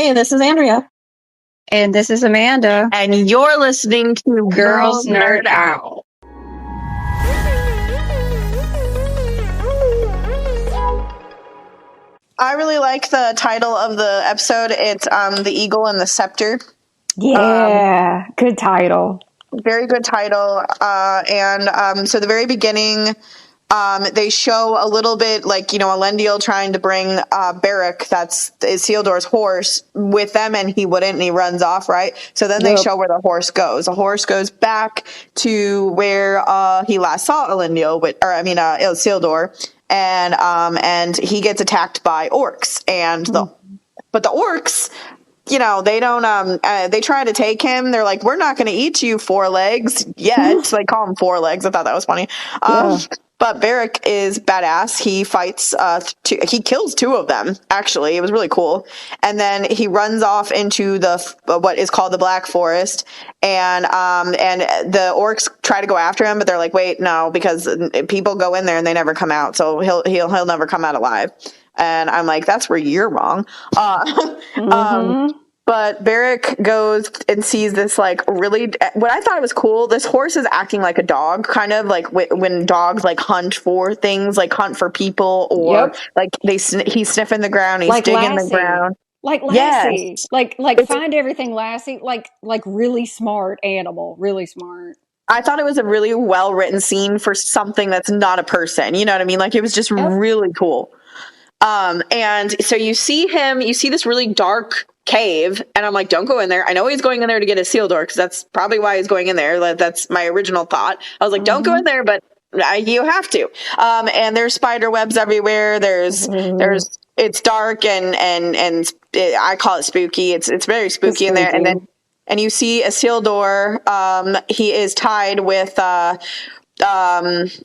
Hey, this is Andrea. And this is Amanda. And you're listening to Girls Nerd Out. I really like the title of the episode. It's The Eagle and the Sceptre. Yeah, good title. Very good title. So the very beginning, they show a little bit Elendil trying to bring Beric, that's Isildur's horse, with them, and he wouldn't, and he runs off, right? So then they show where the horse goes. The horse goes back to where he last saw Isildur, and he gets attacked by orcs, but the orcs, they don't, they try to take him. They're like, we're not going to eat you, four legs, yet. So they call him four legs. I thought that was funny. But Beric is badass. He fights, he kills two of them, actually. It was really cool. And then he runs off into what is called the Black Forest. And the orcs try to go after him, but they're like, wait, no, because people go in there and they never come out. So he'll never come out alive. And I'm like, that's where you're wrong. But Beric goes and sees this what I thought was cool. This horse is acting like a dog, kind of like when dogs hunt for things, hunt for people, or he's sniffing the ground, he's digging the ground. Like Lassie, yes. Find everything Lassie, like really smart animal, really smart. I thought it was a really well written scene for something that's not a person. You know what I mean? It was just really cool. And so you see this really dark cave, and I'm like, don't go in there. I know he's going in there to get Isildur, because that's probably why he's going in there. That's my original thought. I was like, don't go in there, but you have to. And there's spider webs everywhere. It's dark and I call it spooky. It's very spooky in there. And you see Isildur. He is tied with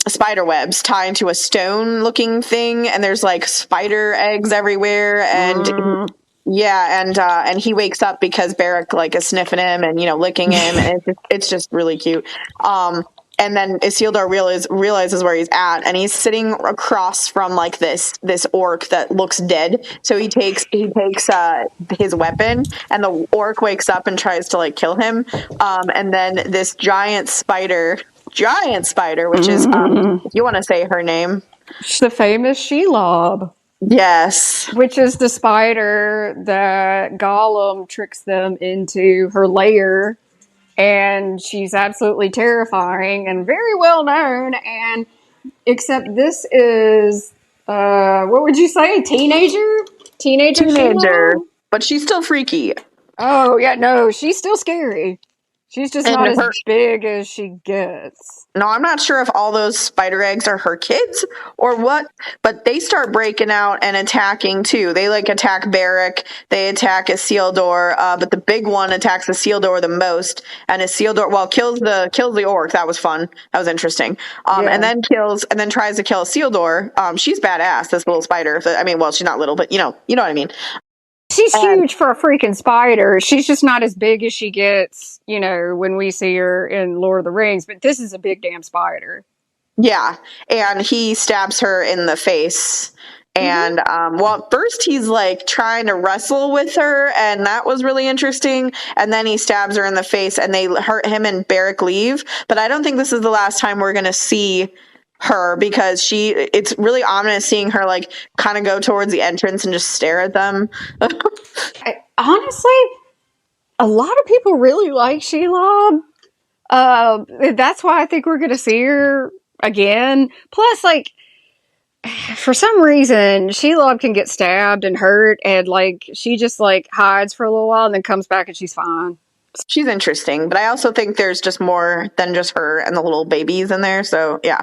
spider webs tied to a stone looking thing, and there's spider eggs everywhere, and and he wakes up because Beric is sniffing him and licking him, and it's just really cute. And then Isildur realizes where he's at, and he's sitting across from this orc that looks dead. So he takes his weapon, and the orc wakes up and tries to kill him. And then this giant spider, which is you want to say her name? The famous Shelob. Yes. Which is the spider that Gollum tricks them into her lair. And she's absolutely terrifying and very well known. And except this is, what would you say? Teenager? Teenager. But she's still freaky. Oh, yeah. No, she's still scary. She's just not as big as she gets. No, I'm not sure if all those spider eggs are her kids or what, but they start breaking out and attacking too. They attack Beric, they attack Isildur, but the big one attacks Isildur the most, and Isildur, kills the orc. That was fun. That was interesting. And then tries to kill Isildur. She's badass, this little spider. I mean, she's not little, but you know what I mean. She's huge for a freaking spider. She's just not as big as she gets, when we see her in Lord of the Rings. But this is a big damn spider. Yeah. And he stabs her in the face. And, at first he's trying to wrestle with her, and that was really interesting. And then he stabs her in the face, and they hurt him, and Beric leave. But I don't think this is the last time we're going to see her, because it's really ominous seeing her kind of go towards the entrance and just stare at them. Honestly, a lot of people really like Shelob. That's why I think we're going to see her again. Plus, for some reason, Shelob can get stabbed and hurt, and she just hides for a little while and then comes back and she's fine. She's interesting, but I also think there's just more than just her and the little babies in there. So yeah.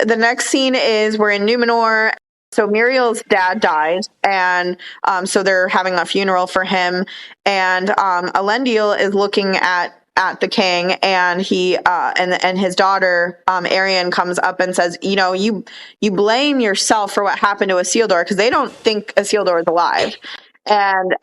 The next scene is we're in Numenor. So Muriel's dad died, and so they're having a funeral for him. And Elendil is looking at the king, and he and his daughter Arianne comes up and says, you blame yourself for what happened to Isildur, because they don't think Isildur is alive. And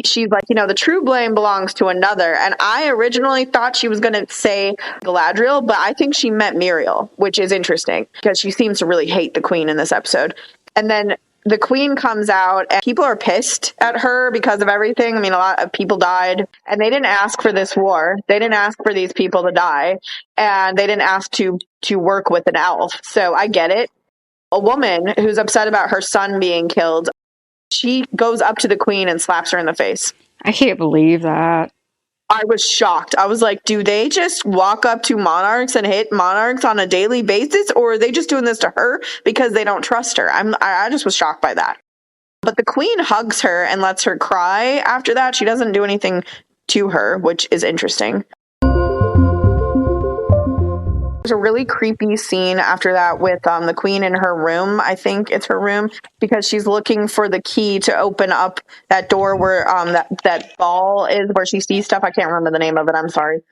she's like, the true blame belongs to another. And I originally thought she was going to say Galadriel, but I think she meant Muriel, which is interesting because she seems to really hate the queen in this episode. And then the queen comes out and people are pissed at her because of everything. I mean, a lot of people died and they didn't ask for this war. They didn't ask for these people to die, and they didn't ask to work with an elf. So I get it. A woman who's upset about her son being killed, she goes up to the queen and slaps her in the face. I can't believe that. I was shocked. I was like, do they just walk up to monarchs and hit monarchs on a daily basis, or are they just doing this to her because they don't trust her? I just was shocked by that. But the queen hugs her and lets her cry after that. She doesn't do anything to her, which is interesting. There's a really creepy scene after that with the queen in her room. I think it's her room, because she's looking for the key to open up that door where that ball is, where she sees stuff. I can't remember the name of it. I'm sorry.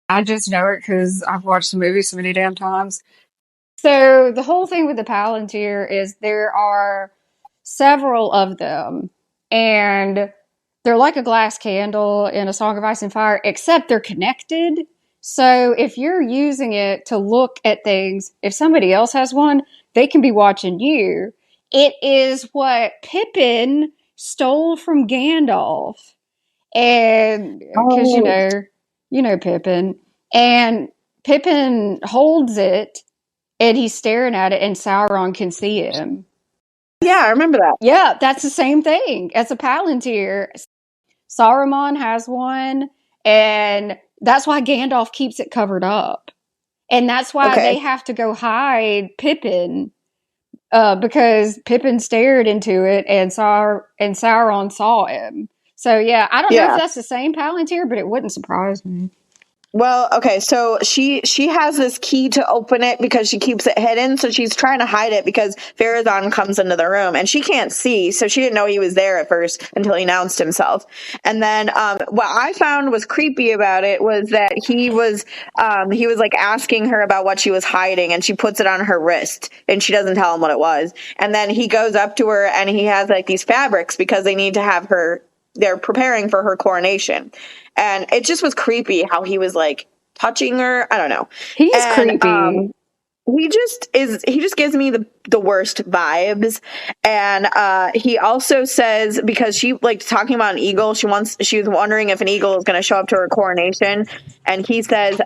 I just know it because I've watched the movie so many damn times. So the whole thing with the Palantir is there are several of them, and they're like a glass candle in A Song of Ice and Fire, except they're connected. So if you're using it to look at things, if somebody else has one, they can be watching you. It is what Pippin stole from Gandalf. And because, you know Pippin. And Pippin holds it, and he's staring at it, and Sauron can see him. Yeah, I remember that. Yeah, that's the same thing as a Palantir. Saruman has one, and that's why Gandalf keeps it covered up. And that's why they have to go hide Pippin, because Pippin stared into it, and Sauron saw him. So yeah, I don't know if that's the same Palantir, but it wouldn't surprise me. Well, okay, so she has this key to open it because she keeps it hidden, so she's trying to hide it because Farazan comes into the room and she can't see, so she didn't know he was there at first until he announced himself. And then what I found was creepy about it was that he was like asking her about what she was hiding, and she puts it on her wrist and she doesn't tell him what it was. And then he goes up to her and he has like these fabrics because they need to have her, they're preparing for her coronation. And it just was creepy how he was like touching her. I don't know. He's creepy. He just gives me the worst vibes. And he also says, because she like talking about an eagle, she was wondering if an eagle is going to show up to her coronation. And he says,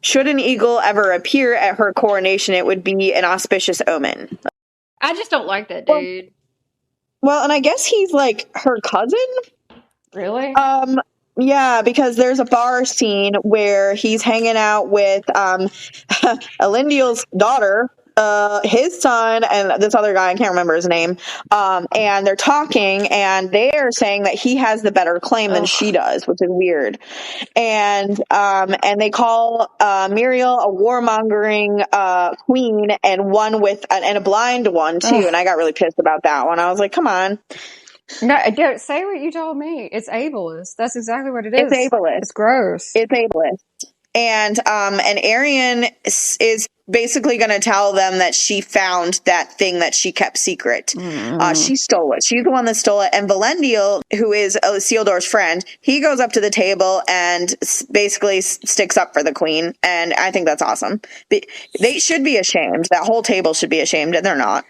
should an eagle ever appear at her coronation, it would be an auspicious omen. I just don't like that dude. Well, and I guess he's like her cousin. Really? Yeah, because there's a bar scene where he's hanging out with Elendil's daughter, his son, and this other guy, I can't remember his name. And they're talking, and they're saying that he has the better claim than she does, which is weird. And they call Muriel a warmongering queen, and one with and a blind one too. And I got really pissed about that one. I was like, come on. No, don't say what you told me. It's ableist. That's exactly what it is. It's ableist. It's gross. It's ableist. And Arian is basically going to tell them that she found that thing that she kept secret. She stole it. She's the one that stole it. And Valendil, who is Isildur's friend, he goes up to the table and basically sticks up for the queen. And I think that's awesome. They should be ashamed. That whole table should be ashamed, and they're not.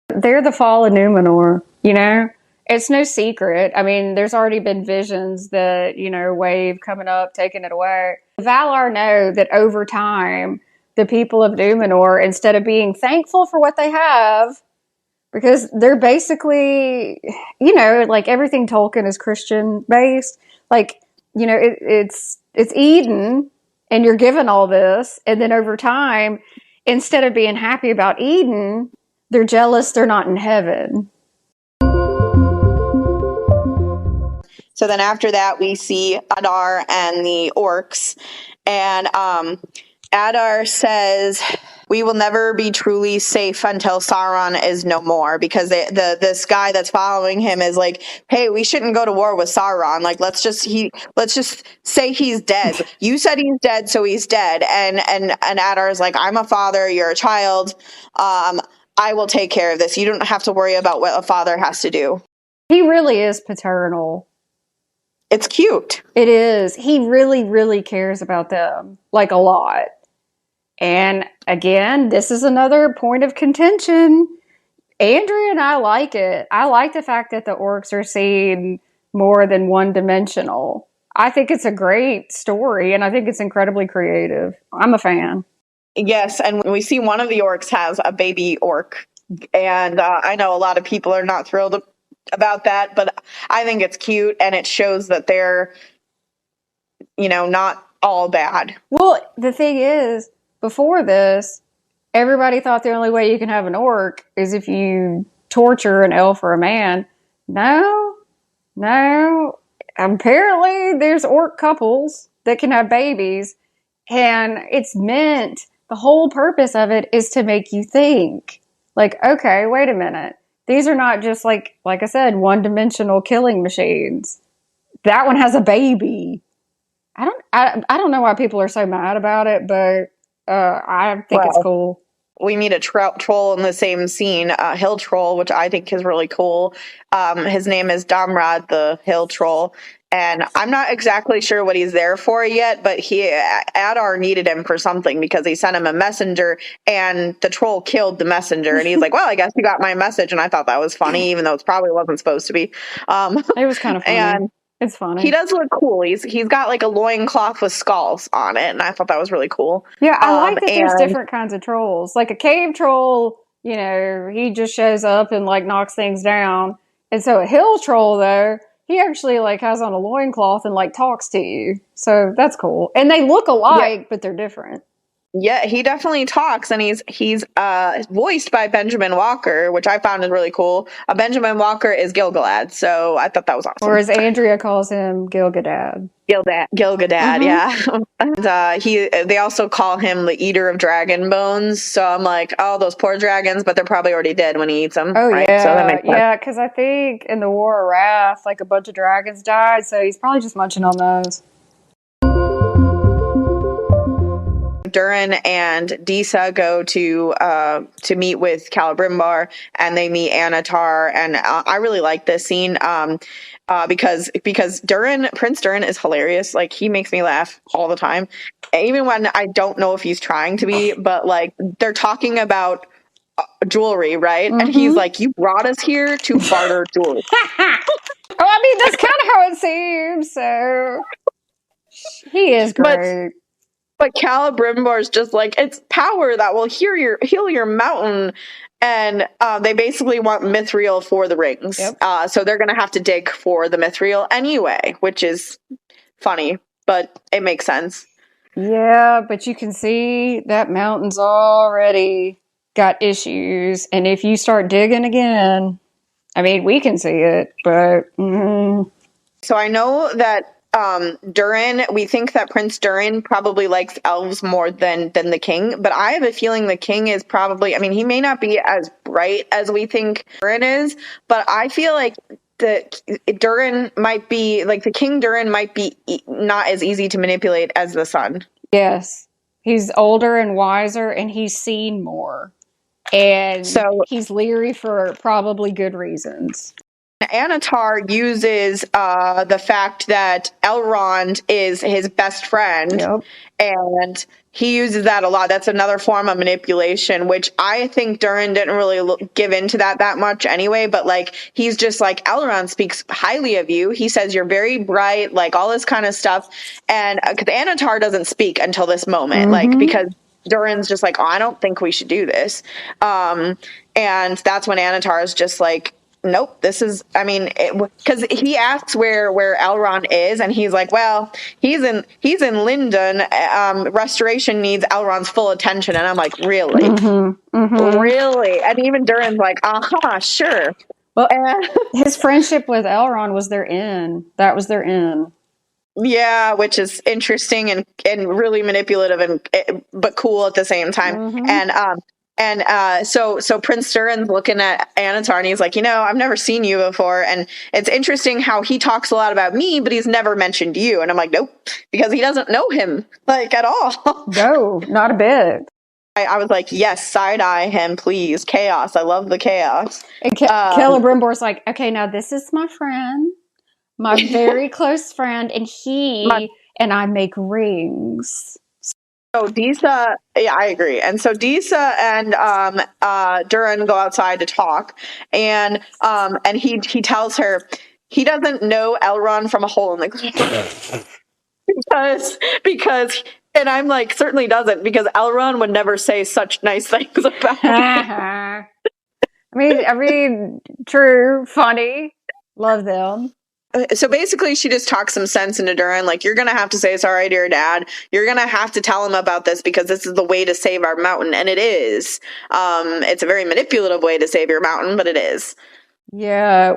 They're the fall of Numenor, you know? It's no secret. I mean, there's already been visions that, wave coming up, taking it away. Valar know that over time, the people of Numenor, instead of being thankful for what they have, because they're basically, like everything Tolkien is Christian based, like, it's Eden, and you're given all this, and then over time, instead of being happy about Eden, they're jealous they're not in heaven. So then after that, we see Adar and the orcs. And Adar says, we will never be truly safe until Sauron is no more. Because this guy that's following him is like, hey, we shouldn't go to war with Sauron. Like, let's just say he's dead. You said he's dead, so he's dead. And Adar is like, I'm a father, you're a child. I will take care of this. You don't have to worry about what a father has to do. He really is paternal. It's cute. It is. He really, really cares about them, like a lot. And again, this is another point of contention. Andrea and I like it. I like the fact that the orcs are seen more than one-dimensional. I think it's a great story, and I think it's incredibly creative. I'm a fan. Yes, and we see one of the orcs has a baby orc, and I know a lot of people are not thrilled about that, but I think it's cute, and it shows that they're, not all bad. Well, the thing is, before this, everybody thought the only way you can have an orc is if you torture an elf or a man. No. Apparently, there's orc couples that can have babies, and it's meant, the whole purpose of it is to make you think. Like, okay, wait a minute. These are not just like I said, one-dimensional killing machines. That one has a baby. I don't know why people are so mad about it, but I think it's cool. We meet a troll in the same scene, hill troll, which I think is really cool. His name is Damrad, the hill troll, and I'm not exactly sure what he's there for yet, but Adar needed him for something because he sent him a messenger, and the troll killed the messenger, and he's like, well, I guess you got my message, and I thought that was funny, even though it probably wasn't supposed to be. It was kind of funny. And it's funny. He does look cool. He's got like a loincloth with skulls on it, and I thought that was really cool. Yeah, I like that there's different kinds of trolls. Like a cave troll, he just shows up and like knocks things down. And so a hill troll, though, he actually like has on a loincloth and like talks to you. So that's cool. And they look alike, but they're different. Yeah, he definitely talks, and he's voiced by Benjamin Walker, which I found is really cool. Benjamin Walker is Gilgalad, so I thought that was awesome. Or as Andrea calls him, Gilgadad. Gilgadad, yeah. And they also call him the Eater of Dragon Bones. So I'm like, oh, those poor dragons, but they're probably already dead when he eats them. Oh, right? yeah. So that makes sense. Yeah, because I think in the War of Wrath, like a bunch of dragons died, so he's probably just munching on those. Durin and Disa go to meet with Celebrimbor, and they meet Annatar, and I really like this scene because Prince Durin is hilarious. Like, he makes me laugh all the time, even when I don't know if he's trying to be. But like, they're talking about jewelry, right? Mm-hmm. And he's like, "You brought us here to barter jewelry." Oh, I mean, that's kind of how it seems. So he is great. But Celebrimbor is just like, it's power that will heal your mountain. And they basically want mithril for the rings. Yep. So they're going to have to dig for the mithril anyway, which is funny, but it makes sense. Yeah, but you can see that mountain's already got issues. And if you start digging again, I mean, we can see it, but... So I know that Durin, we think that Prince Durin probably likes elves more than the king, but I have a feeling the king is probably, I mean, he may not be as bright as we think Durin is, but I feel like Durin might be, like, the King Durin might be not as easy to manipulate as the son. Yes. He's older and wiser, and he's seen more. And so he's leery for probably good reasons. Annatar uses the fact that Elrond is his best friend, yep. And he uses that a lot. That's another form of manipulation, which I think Durin didn't really give into that much anyway, but like, he's just like, Elrond speaks highly of you. He says you're very bright, like all this kind of stuff. And because Annatar doesn't speak until this moment, like, because Durin's just like, oh, I don't think we should do this. And that's when Annatar is just like, nope, this is, I mean, because he asks where Elrond is, and he's like, well, he's in Lindon. Restoration needs Elrond's full attention. And I'm like, really? Really? And even Durin's like, sure. Well, his friendship with Elrond was their in. That was their in. Yeah, which is interesting and really manipulative but cool at the same time. And so Prince Durin's looking at Annatar, and he's like, I've never seen you before. And it's interesting how he talks a lot about me, but he's never mentioned you. And I'm like, nope, because he doesn't know him, like, at all. No, not a bit. I was like, yes, side-eye him, please. Chaos. I love the chaos. And Celebrimbor's like, okay, now this is my friend, my very close friend, and and I make rings. So Disa, yeah, I agree. And so Disa and Durin go outside to talk, and he tells her he doesn't know Elrond from a hole in the ground because and I'm like, certainly doesn't, because Elrond would never say such nice things about him. I mean, true, funny, love them. So basically, she just talks some sense into Durin. Like, you're going to have to say sorry to your dad. You're going to have to tell him about this because this is the way to save our mountain. And it is. It's a very manipulative way to save your mountain, but it is. Yeah,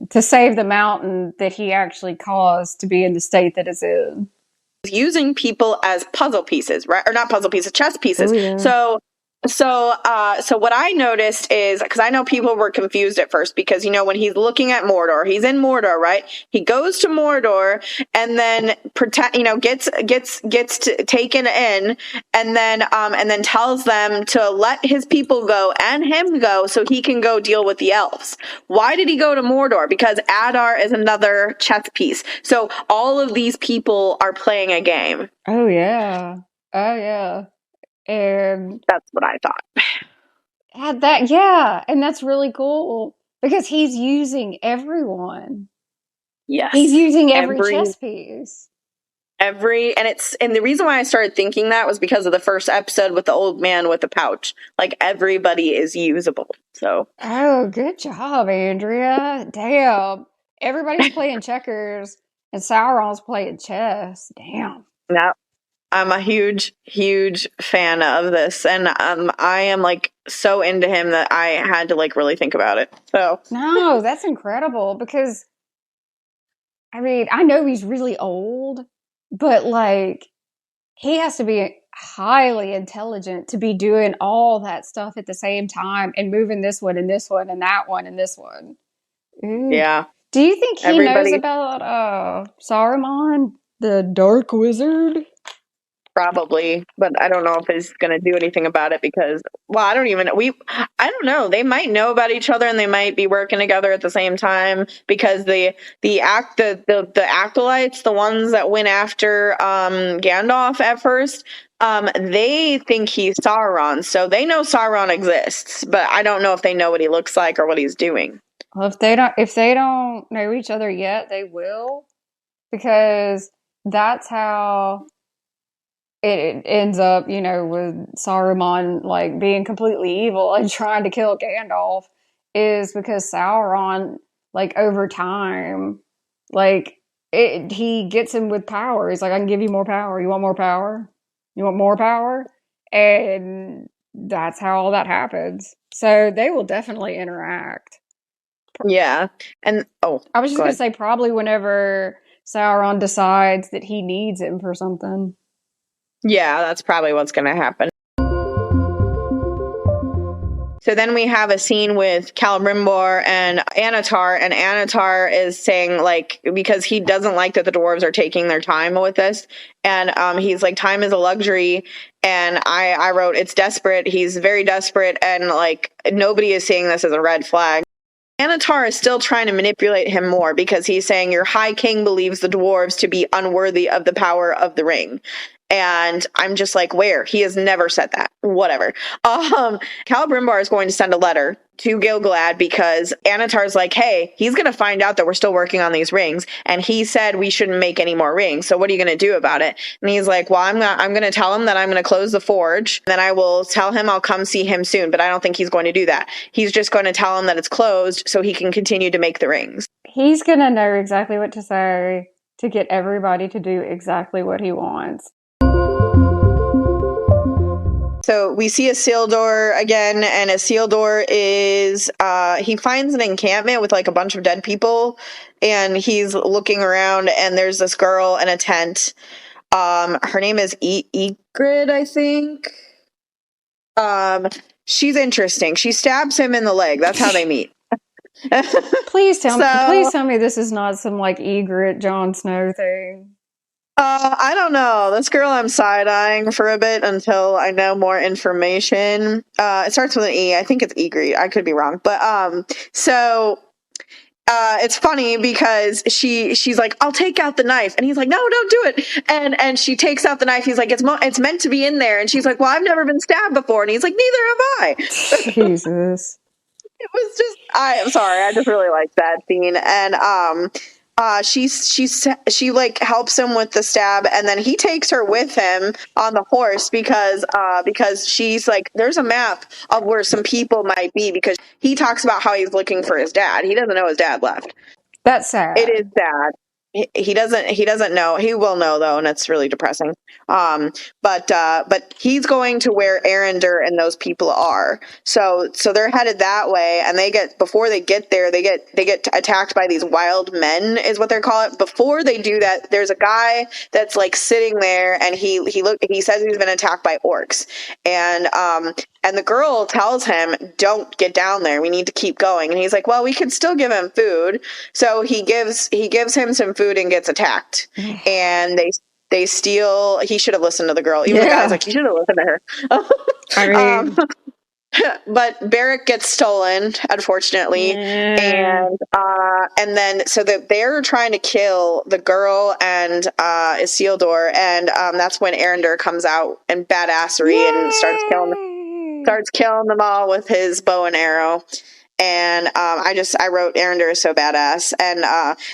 to save the mountain that he actually caused to be in the state that it's in. Using people as puzzle pieces, right? Or not puzzle pieces, chess pieces. Oh, yeah. So what I noticed is, because I know people were confused at first, because when he's looking at Mordor, he's in Mordor, right? He goes to Mordor and then gets taken in, and then tells them to let his people go and him go so he can go deal with the elves. Why did he go to Mordor? Because Adar is another chess piece. So all of these people are playing a game. Oh yeah. And that's what I thought. And that's really cool because he's using everyone. Yes, he's using every chess piece. And the reason why I started thinking that was because of the first episode with the old man with the pouch. Like, everybody is usable. So. Oh, good job, Andrea. Damn, everybody's playing checkers and Sauron's playing chess. Damn. Yeah. I'm a huge, huge fan of this, and I am like so into him that I had to like really think about it. So no, that's incredible because I mean, I know he's really old, but like he has to be highly intelligent to be doing all that stuff at the same time and moving this one and this one and that one and this one. Ooh. Yeah. Do you think he knows about Saruman, the Dark Wizard? Probably, but I don't know if he's going to do anything about it because, well, I don't know. They might know about each other and they might be working together at the same time because the acolytes, the ones that went after Gandalf at first, they think he's Sauron, so they know Sauron exists, but I don't know if they know what he looks like or what he's doing. Well, if they don't know each other yet, they will, because that's how it ends up, with Saruman like being completely evil and trying to kill Gandalf, is because Sauron, like, over time, like he gets him with power. He's like, I can give you more power. You want more power? You want more power? And that's how all that happens. So they will definitely interact. Yeah. And I was just going to say, probably whenever Sauron decides that he needs him for something. Yeah, that's probably what's going to happen. So then we have a scene with Celebrimbor and Annatar, and Annatar is saying, like, because he doesn't like that the dwarves are taking their time with this, and he's like, time is a luxury, and I wrote, it's desperate, he's very desperate, and like, nobody is seeing this as a red flag. Annatar is still trying to manipulate him more because he's saying, your high king believes the dwarves to be unworthy of the power of the ring. And I'm just like, where? He has never said that. Whatever. Celebrimbor is going to send a letter to Gil-galad because Annatar's like, hey, he's going to find out that we're still working on these rings. And he said we shouldn't make any more rings. So what are you going to do about it? And he's like, well, I'm going to tell him that I'm going to close the forge. Then I will tell him I'll come see him soon. But I don't think he's going to do that. He's just going to tell him that it's closed so he can continue to make the rings. He's going to know exactly what to say to get everybody to do exactly what he wants. So we see Isildur again, and Isildur is, he finds an encampment with like a bunch of dead people, and he's looking around, and there's this girl in a tent. Her name is Ygritte, I think. She's interesting. She stabs him in the leg. That's how they meet. Please tell me this is not some like Ygritte Jon Snow thing. I don't know. This girl I'm side-eyeing for a bit until I know more information. It starts with an E. I think it's Ygritte. I could be wrong. But, so It's funny because she's like, I'll take out the knife, and he's like, no, don't do it. And she takes out the knife. He's like, it's meant to be in there, and she's like, well, I've never been stabbed before, and he's like, neither have I. Jesus. It was just, I'm sorry, I just really liked that scene. And she like helps him with the stab, and then he takes her with him on the horse because she's like, there's a map of where some people might be, because he talks about how he's looking for his dad. He doesn't know his dad left. That's sad. It is sad. He doesn't know. He will know though, and it's really depressing. But he's going to where Arender and those people are. So they're headed that way, and before they get there, they get attacked by these wild men, is what they call it. Before they do that, there's a guy that's like sitting there, and he says he's been attacked by orcs, and the girl tells him, don't get down there. We need to keep going. And he's like, well, we could still give him food. So he gives him some food and gets attacked. And they steal. He should have listened to the girl. Even the guy's like, you should have listened to her. I mean, but Barrack gets stolen, unfortunately, and then so that they're trying to kill the girl and Isildur, and that's when Arender comes out in badassery and starts killing them all with his bow and arrow. And I wrote Arender is so badass, and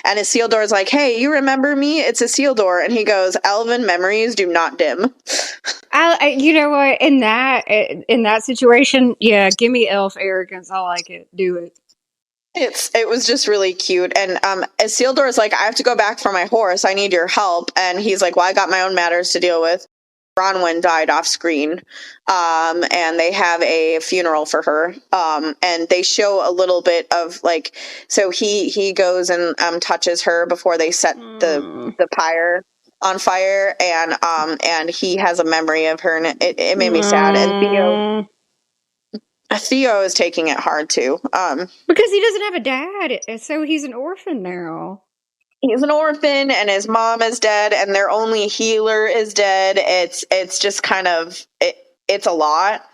Isildur's like, hey, you remember me? It's Isildur, and he goes, elven memories do not dim. you know what? In that situation, yeah, give me elf arrogance. I like it. Do it. It was just really cute. And Isildur is like, I have to go back for my horse. I need your help. And he's like, well, I got my own matters to deal with. Bronwyn died off screen, and they have a funeral for her, and they show a little bit of like, so he goes and touches her before they set the pyre on fire, and he has a memory of her, and it made me sad. And Theo is taking it hard too, because he doesn't have a dad, so he's an orphan now. He's an orphan, and his mom is dead, and their only healer is dead. It's just kind of it's a lot.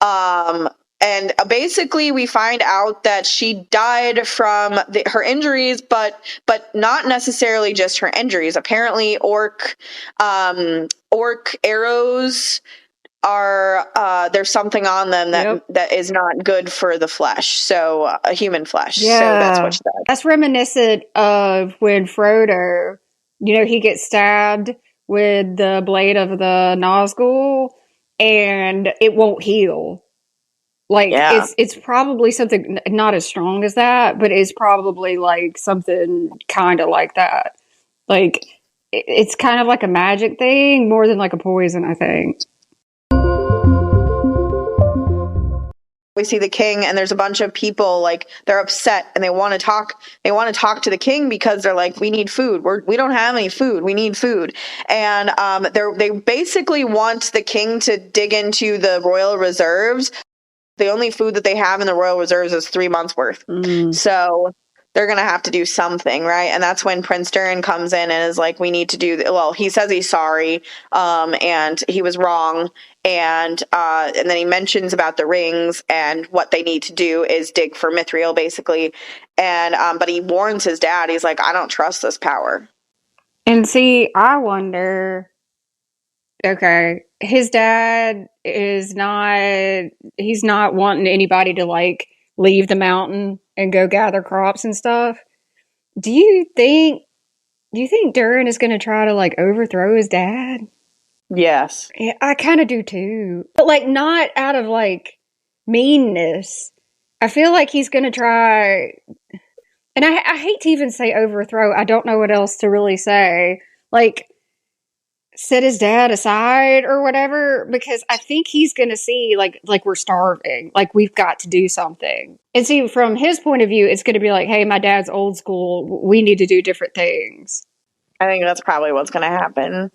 And basically, we find out that she died from her injuries, but not necessarily just her injuries. Apparently, orc arrows are there's something on them that is not good for the flesh, so human flesh. Yeah, so that's what she said. That's reminiscent of when Frodo, he gets stabbed with the blade of the Nazgul, and it won't heal. Like it's probably something not as strong as that, but it's probably like something kind of like that. Like it's kind of like a magic thing more than like a poison, I think. We see the king, and there's a bunch of people, like, they're upset, and they want to talk to the king because they're like, we need food. We don't have any food. We need food. And they basically want the king to dig into the royal reserves. The only food that they have in the royal reserves is 3 months worth. So they're going to have to do something, right? And that's when Prince Durin comes in and is like, we need to he says he's sorry, and he was wrong. And then he mentions about the rings, and what they need to do is dig for Mithril, basically. And but he warns his dad. He's like, I don't trust this power. And see, I wonder, okay, his dad he's not wanting anybody to like leave the mountain and go gather crops and stuff. Do you think Durin is going to try to like overthrow his dad? Yes. Yeah, I kind of do too. But like not out of like meanness. I feel like he's going to try, and I hate to even say overthrow. I don't know what else to really say. Like set his dad aside or whatever, because I think he's going to see like we're starving, like we've got to do something. And see, from his point of view, it's going to be like, hey, my dad's old school. We need to do different things. I think that's probably what's going to happen.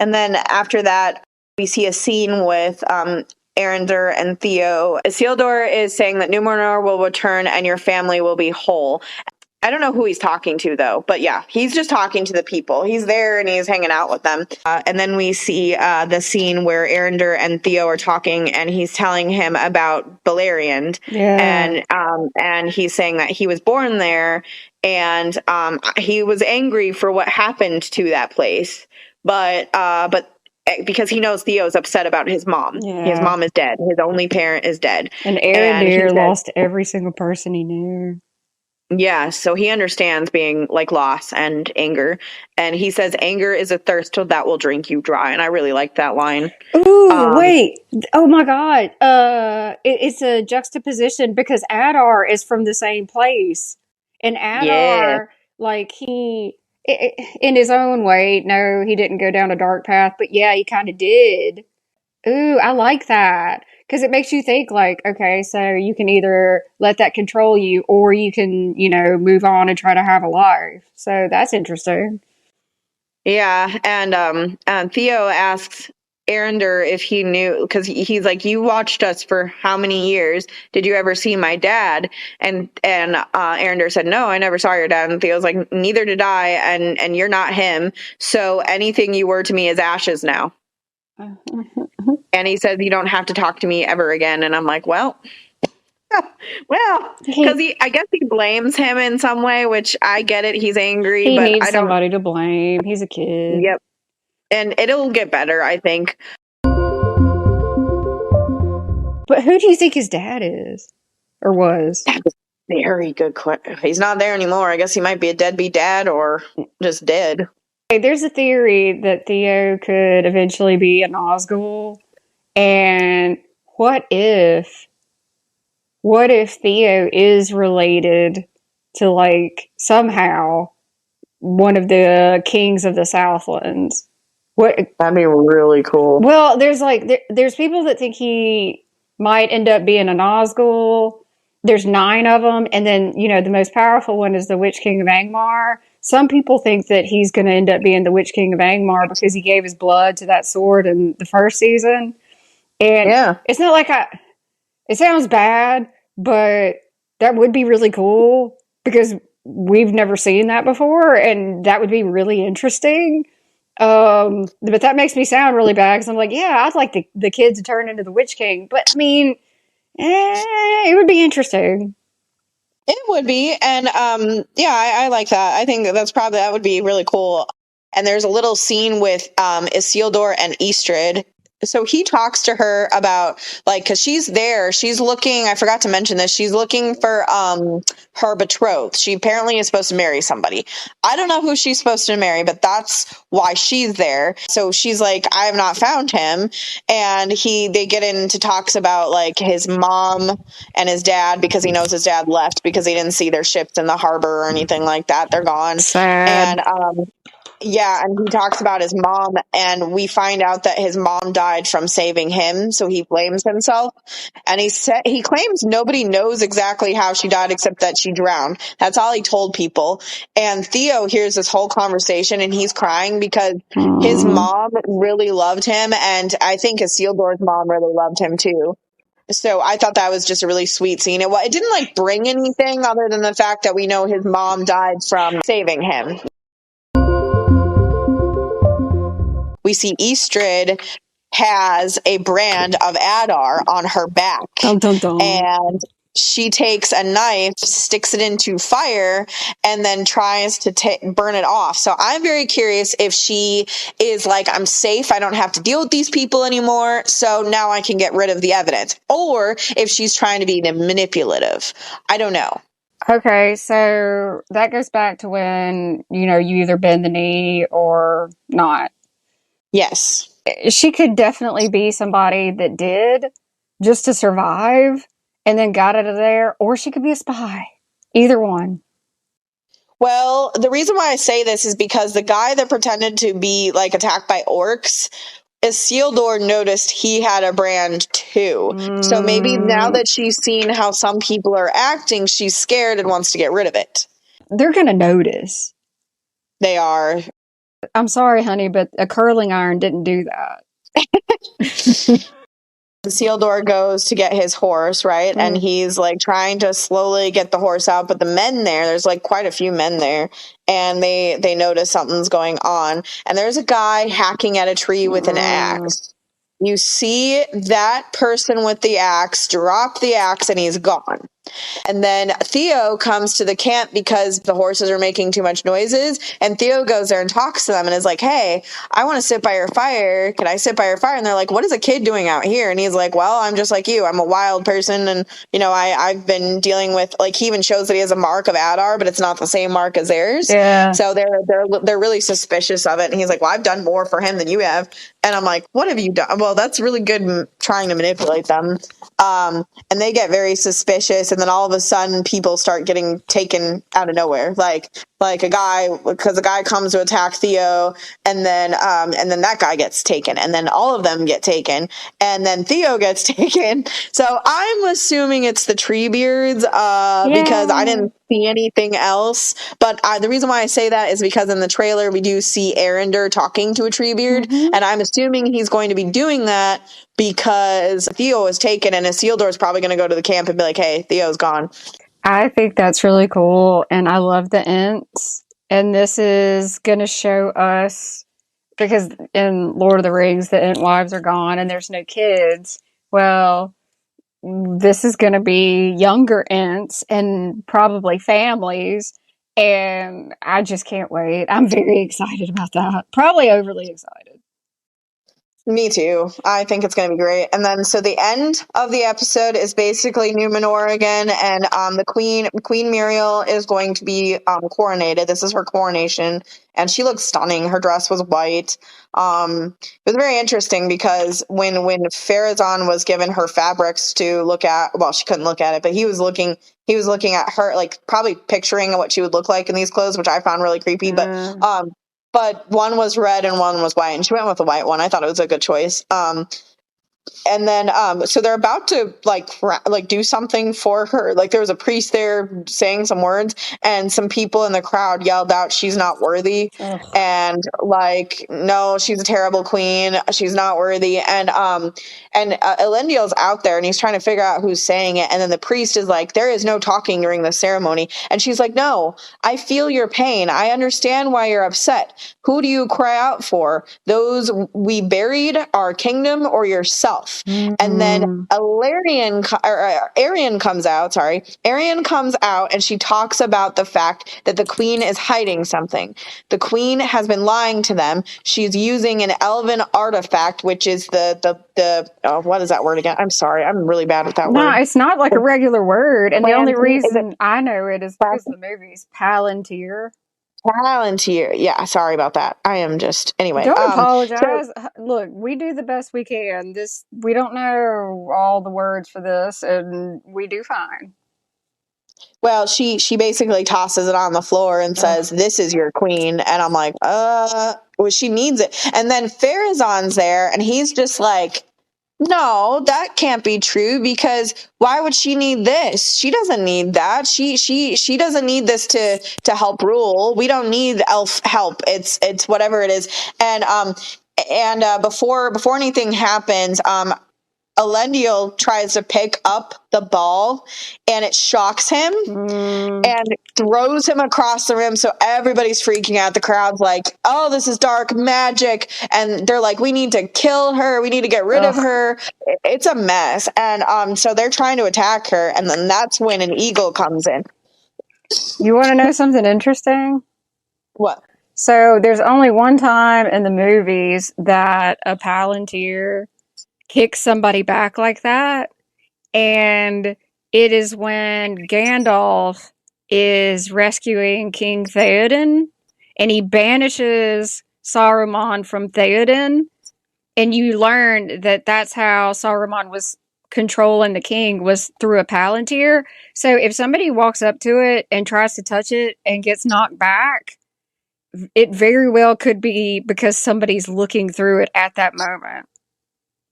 And then after that, we see a scene with Arender and Theo. Isildur is saying that Númenor will return and your family will be whole. I don't know who he's talking to though, but yeah, he's just talking to the people. He's there and he's hanging out with them. And then we see the scene where Arender and Theo are talking, and he's telling him about Beleriand, and he's saying that he was born there, and he was angry for what happened to that place, but because he knows Theo's upset about his mom. Yeah. His mom is dead. His only parent is dead. And Arender lost every single person he knew. Yeah, so he understands being like loss and anger. And he says anger is a thirst that will drink you dry. And I really like that line. Ooh, wait. Oh my God. It's a juxtaposition because Adar is from the same place. And Adar, like in his own way, no, he didn't go down a dark path, but yeah, he kind of did. Ooh, I like that. Because it makes you think, like, okay, so you can either let that control you or you can, move on and try to have a life. So that's interesting. Yeah, and Theo asks Arender if he knew, because he's like, you watched us for how many years? Did you ever see my dad? And Arender said, no, I never saw your dad. And Theo's like, neither did I, and you're not him. So anything you were to me is ashes now. And he says, you don't have to talk to me ever again. And I'm like, well, because I guess he blames him in some way, which I get it. He's angry, he but needs I don't. somebody to blame. He's a kid. Yep. And it'll get better, I think. But who do you think his dad is? Or was? That's a very good question. He's not there anymore. I guess he might be a deadbeat dad or just dead. There's a theory that Theo could eventually be a Nazgul. And what if Theo is related to, like, somehow one of the kings of the Southlands? That'd be really cool. Well, there's people that think he might end up being a Nazgul. There's 9 of them, and then the most powerful one is the Witch King of Angmar. Some people think that he's going to end up being the Witch King of Angmar because he gave his blood to that sword in the first season. And it's not like it sounds bad, but that would be really cool because we've never seen that before, and that would be really interesting. But that makes me sound really bad because I'm like, yeah, I'd like the kid to turn into the Witch King. But I mean, it would be interesting. It would be. And I like that. I think that would be really cool. And there's a little scene with Isildur and Istrid. So he talks to her about, like, because she's there, she's looking, I forgot to mention this, she's looking for her betrothed. She apparently is supposed to marry somebody. I don't know who she's supposed to marry, but that's why she's there. So she's like, I have not found him. And they get into talks about, like, his mom and his dad, because he knows his dad left because he didn't see their ships in the harbor or anything like that. They're gone. Sad. And and he talks about his mom, and we find out that his mom died from saving him, so he blames himself. And he claims nobody knows exactly how she died except that she drowned. That's all he told people. And Theo hears this whole conversation, and he's crying because his mom really loved him, and I think Isildur's mom really loved him too. So I thought that was just a really sweet scene. It didn't like bring anything other than the fact that we know his mom died from saving him. We see Istrid has a brand of Adar on her back. Dun, dun, dun. And she takes a knife, sticks it into fire, and then tries to burn it off. So I'm very curious if she is like, I'm safe, I don't have to deal with these people anymore, so now I can get rid of the evidence. Or if she's trying to be manipulative. I don't know. Okay, so that goes back to when, you either bend the knee or not. Yes. She could definitely be somebody that did just to survive and then got out of there, or she could be a spy. Either one. Well, the reason why I say this is because the guy that pretended to be like attacked by orcs, Isildur noticed he had a brand too. So maybe now that she's seen how some people are acting, she's scared and wants to get rid of it. They're going to notice. They are. I'm sorry, honey, but a curling iron didn't do that. Isildur goes to get his horse, right? And he's like trying to slowly get the horse out, but the men there's like quite a few men there, and they notice something's going on. And there's a guy hacking at a tree with an axe. You see that person with the axe drop the axe and he's gone. And then Theo comes to the camp because the horses are making too much noises. And Theo goes there and talks to them and is like, hey, I want to sit by your fire. Can I sit by your fire? And they're like, what is a kid doing out here? And he's like, well, I'm just like you. I'm a wild person. And, you know, I've been dealing with, like, he even shows that he has a mark of Adar, but it's not the same mark as theirs. Yeah. So they're really suspicious of it. And he's like, well, I've done more for him than you have. And I'm like, what have you done? Well, that's really good trying to manipulate them. And they get very suspicious, and then all of a sudden people start getting taken out of nowhere. Like a guy, because a guy comes to attack Theo, and then that guy gets taken, and then all of them get taken, and then Theo gets taken. So I'm assuming it's the Treebeards, because I didn't see anything else. But the reason why I say that is because in the trailer we do see Arender talking to a Treebeard, and I'm assuming he's going to be doing that because Theo is taken, and Isildur is probably going to go to the camp and be like, hey, Theo's gone. I think that's really cool, and I love the Ents. And this is going to show us, because in Lord of the Rings, the Ent wives are gone and there's no kids. Well, this is going to be younger Ents and probably families, and I just can't wait. I'm very excited about that. Probably overly excited. Me too. I think it's going to be great. And then, so the end of the episode is basically Numenor again, and the Queen Muriel is going to be coronated. This is her coronation, and she looks stunning. Her dress was white. It was very interesting because when Pharazôn was given her fabrics to look at, well, she couldn't look at it, but he was looking at her, like probably picturing what she would look like in these clothes, which I found really creepy. But one was red and one was white, and she went with the white one. I thought it was a good choice. And then, so they're about to like do something for her. Like there was a priest there saying some words, and some people in the crowd yelled out, "She's not worthy." Ugh. And like, no, she's a terrible queen. She's not worthy. And Elendil's out there, and he's trying to figure out who's saying it. And then the priest is like, "There is no talking during the ceremony." And she's like, "No, I feel your pain. I understand why you're upset. Who do you cry out for? Those we buried, our kingdom, or yourself?" And then Arian comes out. Arian comes out, and she talks about the fact that the queen is hiding something. The queen has been lying to them. She's using an elven artifact, which is the what is that word again? I'm sorry, I'm really bad with that word. No, it's not like a regular word, and the only reason I know it is because of the movies. Palantir. Palantir. Yeah, sorry about that. I am just, anyway. Don't apologize. Look, we do the best we can. We don't know all the words for this, and we do fine. Well, she basically tosses it on the floor and says, "This is your queen." And I'm like, well, she needs it. And then Pharazôn's there, and he's just like, no, that can't be true, because why would she need this? She doesn't need that. She doesn't need this to help rule. We don't need elf help. It's whatever it is. And before anything happens, Elendil tries to pick up the ball, and it shocks him and throws him across the room. So everybody's freaking out. The crowd's like, "Oh, this is dark magic." And they're like, "We need to kill her. We need to get rid of her." It's a mess. And so they're trying to attack her. And then that's when an eagle comes in. You want to know something interesting? What? So there's only one time in the movies that a Palantir kick somebody back like that, and it is when Gandalf is rescuing King Theoden, and he banishes Saruman from Theoden, and you learn that that's how Saruman was controlling the king, was through a Palantir. So if somebody walks up to it and tries to touch it and gets knocked back, it very well could be because somebody's looking through it at that moment.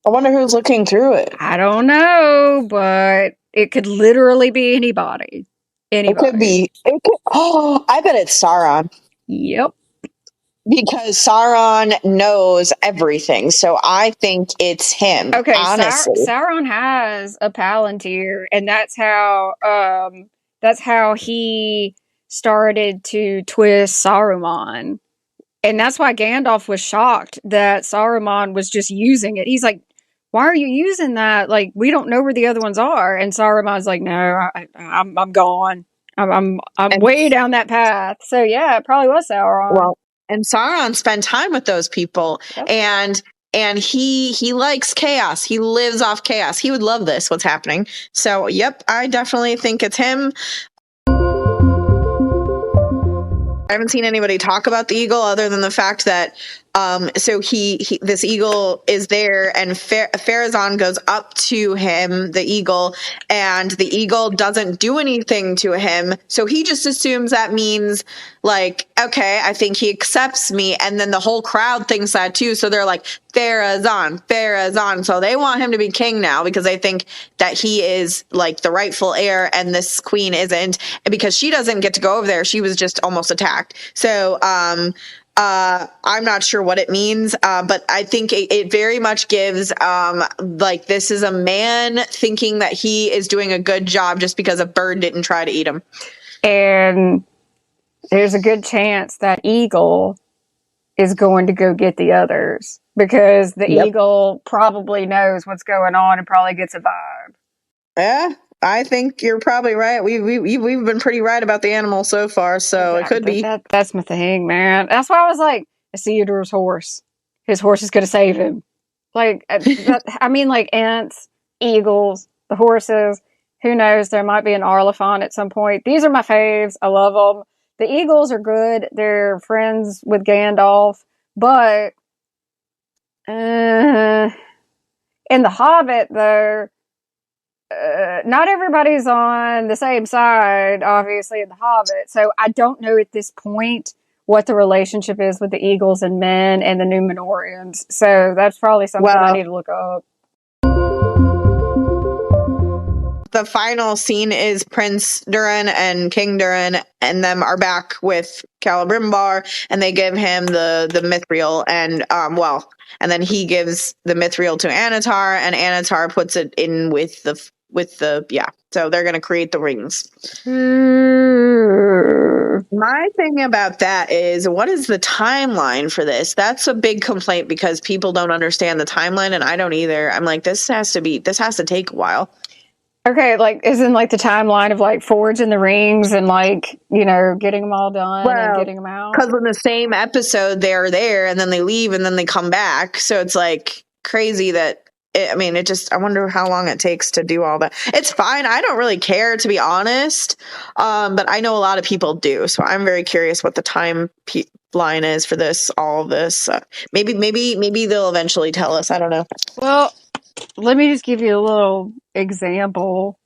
I wonder who's looking through it. I don't know, but it could literally be anybody. It could be. Oh, I bet it's Sauron. Yep. because Sauron knows everything. So I think it's him. Okay, honestly. Sauron has a Palantir, and that's how he started to twist Saruman. And that's why Gandalf was shocked that Saruman was just using it. He's like, "Why are you using that? Like, we don't know where the other ones are." And Saruman's like, "No, I'm gone. I'm way down that path." So yeah, it probably was Sauron. Well, and Sauron spent time with those people, Yep. and he likes chaos. He lives off chaos. He would love this. What's happening? So, yep, I definitely think it's him. I haven't seen anybody talk about the eagle other than the fact that so this eagle is there, and Pharazôn goes up to him, the eagle, and the eagle doesn't do anything to him. So he just assumes that means, like, okay, I think he accepts me. And then the whole crowd thinks that too. So they're like, Pharazôn, Pharazôn. So they want him to be king now because they think that he is like the rightful heir and this queen isn't. And because she doesn't get to go over there, she was just almost attacked. So, I'm not sure what it means, but I think it very much gives like this is a man thinking that he is doing a good job just because a bird didn't try to eat him. And there's a good chance that eagle is going to go get the others because the eagle probably knows what's going on and probably gets a vibe. Yeah, I think you're probably right. We've been pretty right about the animal so far, so it could be. That's my thing, man. That's why I was like, Isildur's horse. His horse is going to save him. Like, I mean, like ants, eagles, the horses. Who knows? There might be an Arlephant at some point. These are my faves. I love them. The eagles are good. They're friends with Gandalf. But in The Hobbit, though, not everybody's on the same side, obviously, in The Hobbit. So I don't know at this point what the relationship is with the eagles and men and the Númenóreans. So that's probably something I need to look up. The final scene is Prince Durin and King Durin and them are back with Celebrimbor, and they give him the mithril, and and then he gives the mithril to Annatar, and Annatar puts it in with the so they're going to create the rings. My thing about that is, what is the timeline for this? That's a big complaint because people don't understand the timeline, and I don't either. I'm like, this has to take a while. Okay, like, isn't like the timeline of like forging the rings and like, you know, getting them all done and getting them out? Because in the same episode, they're there and then they leave and then they come back. So it's like crazy that, I wonder how long it takes to do all that. It's fine. I don't really care, to be honest. But I know a lot of people do. So I'm very curious what the timeline is for all of this. Maybe they'll eventually tell us. I don't know. Well, let me just give you a little example.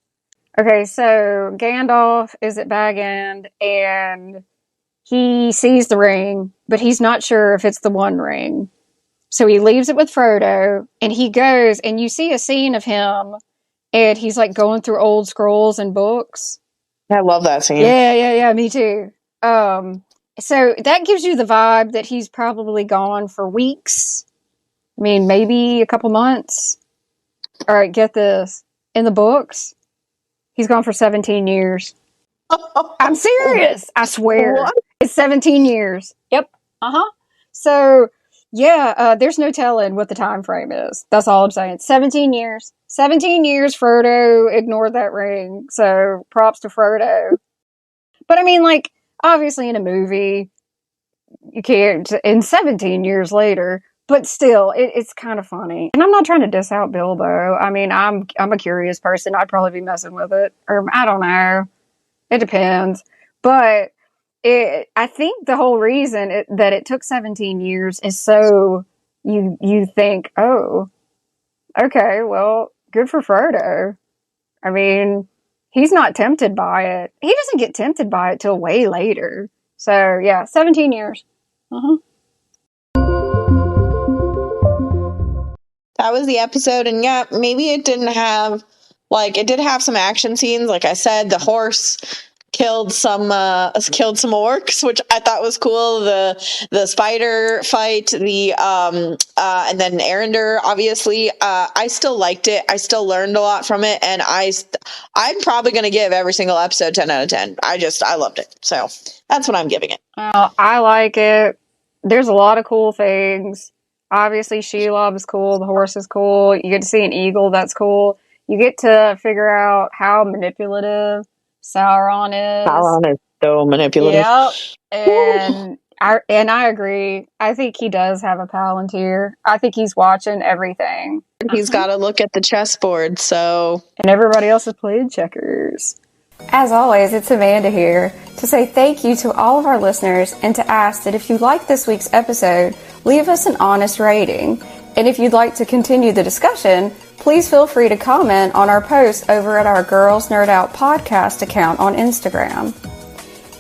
Okay, so Gandalf is at Bag End and he sees the ring, but he's not sure if it's the One Ring. So he leaves it with Frodo and he goes, and you see a scene of him and he's like going through old scrolls and books. I love that scene. Yeah, me too. So that gives you the vibe that he's probably gone for weeks. I mean, maybe a couple months. All right, get this. In the books, he's gone for 17 years. I'm serious. I swear. What? It's 17 years. Yep. So, yeah, there's no telling what the time frame is. That's all I'm saying. 17 years. 17 years Frodo ignored that ring. So, props to Frodo. But I mean, like, obviously in a movie, you can't, in 17 years later, but still, it's kind of funny. And I'm not trying to diss out Bilbo. I mean, I'm a curious person. I'd probably be messing with it. Or, I don't know. It depends. But I think the whole reason that it took 17 years is so you think, oh, okay, well, good for Frodo. I mean, he's not tempted by it. He doesn't get tempted by it till way later. So, yeah, 17 years. That was the episode, and yeah, maybe it didn't have, like, it did have some action scenes. Like I said, the horse killed some orcs, which I thought was cool. The spider fight, and then Arender, obviously. I still liked it. I still learned a lot from it, and I'm probably going to give every single episode 10 out of 10. I loved it. So that's what I'm giving it. I like it. There's a lot of cool things. Obviously, Shelob is cool. The horse is cool. You get to see an eagle. That's cool. You get to figure out how manipulative Sauron is. Sauron is so manipulative. Yep. And I agree. I think he does have a Palantir. I think he's watching everything. He's got to look at the chessboard, so... And everybody else is playing checkers. As always, it's Amanda here to say thank you to all of our listeners and to ask that if you like this week's episode, leave us an honest rating. And if you'd like to continue the discussion, please feel free to comment on our post over at our Girls Nerd Out podcast account on Instagram.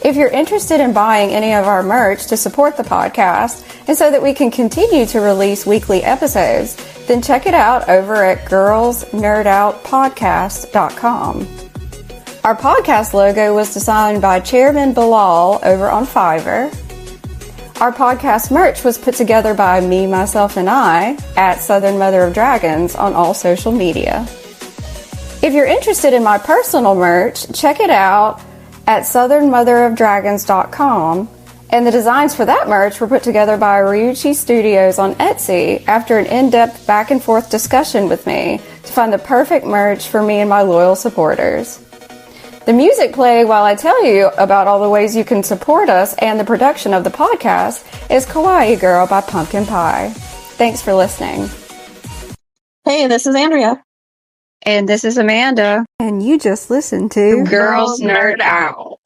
If you're interested in buying any of our merch to support the podcast and so that we can continue to release weekly episodes, then check it out over at girlsnerdoutpodcast.com. Our podcast logo was designed by Chairman Bilal over on Fiverr. Our podcast merch was put together by me, myself, and I at Southern Mother of Dragons on all social media. If you're interested in my personal merch, check it out at southernmotherofdragons.com. And the designs for that merch were put together by Ryuchi Studios on Etsy after an in-depth back and forth discussion with me to find the perfect merch for me and my loyal supporters. The music played while I tell you about all the ways you can support us and the production of the podcast is Kawaii Girl by Pumpkin Pie. Thanks for listening. Hey, this is Andrea. And this is Amanda. And you just listened to Girls Nerd Out.